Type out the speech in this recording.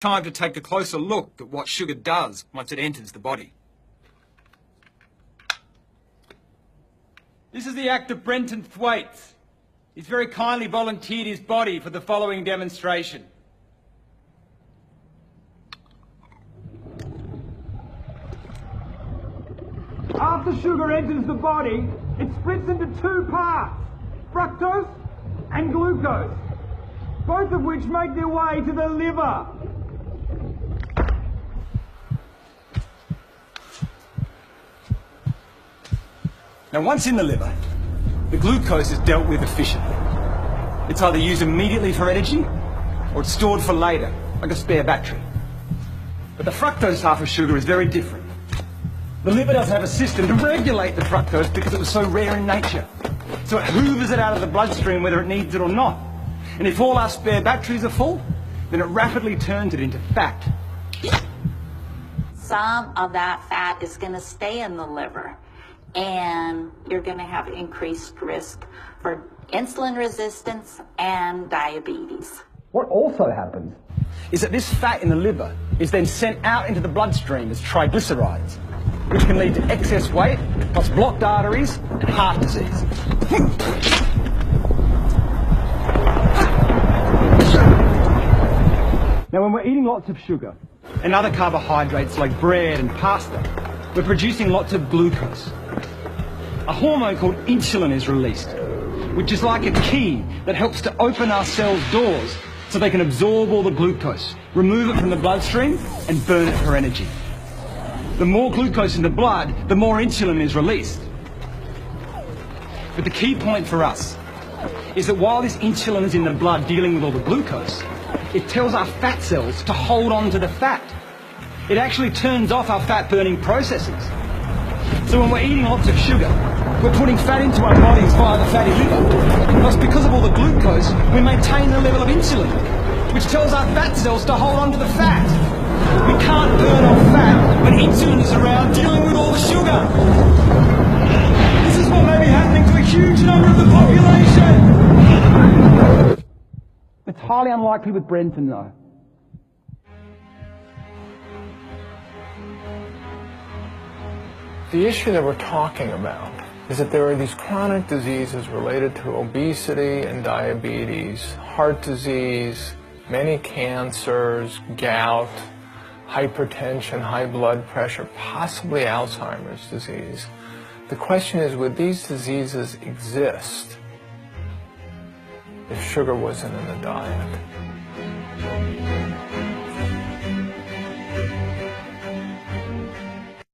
Time to take a closer look at what sugar does once it enters the body. This is the actor Brenton Thwaites. He's very kindly volunteered his body for the following demonstration. After sugar enters the body, it splits into two parts, fructose and glucose, both of which make their way to the liver. Now, once in the liver, the glucose is dealt with efficiently. It's either used immediately for energy, or it's stored for later, like a spare battery. But the fructose half of sugar is very different. The liver doesn't have a system to regulate the fructose because it was so rare in nature. So it hoovers it out of the bloodstream whether it needs it or not. And if all our spare batteries are full, then it rapidly turns it into fat. Some of that fat is going to stay in the liver, and you're going to have increased risk for insulin resistance and diabetes. What also happens is that this fat in the liver is then sent out into the bloodstream as triglycerides, which can lead to excess weight, plus blocked arteries and heart disease. Now, when we're eating lots of sugar and other carbohydrates like bread and pasta, we're producing lots of glucose. A hormone called insulin is released, which is like a key that helps to open our cells' doors so they can absorb all the glucose, remove it from the bloodstream, and burn it for energy. The more glucose in the blood, the more insulin is released. But the key point for us is that while this insulin is in the blood dealing with all the glucose, it tells our fat cells to hold on to the fat. It actually turns off our fat-burning processes. So when we're eating lots of sugar, we're putting fat into our bodies via the fatty liver. Plus, because of all the glucose, we maintain the level of insulin, which tells our fat cells to hold on to the fat. We can't burn off fat when insulin is around dealing with all the sugar. This is what may be happening to a huge number of the population. It's highly unlikely with Brenton, though. The issue that we're talking about is that there are these chronic diseases related to obesity and diabetes, heart disease, many cancers, gout, hypertension, high blood pressure, possibly Alzheimer's disease. The question is, would these diseases exist if sugar wasn't in the diet?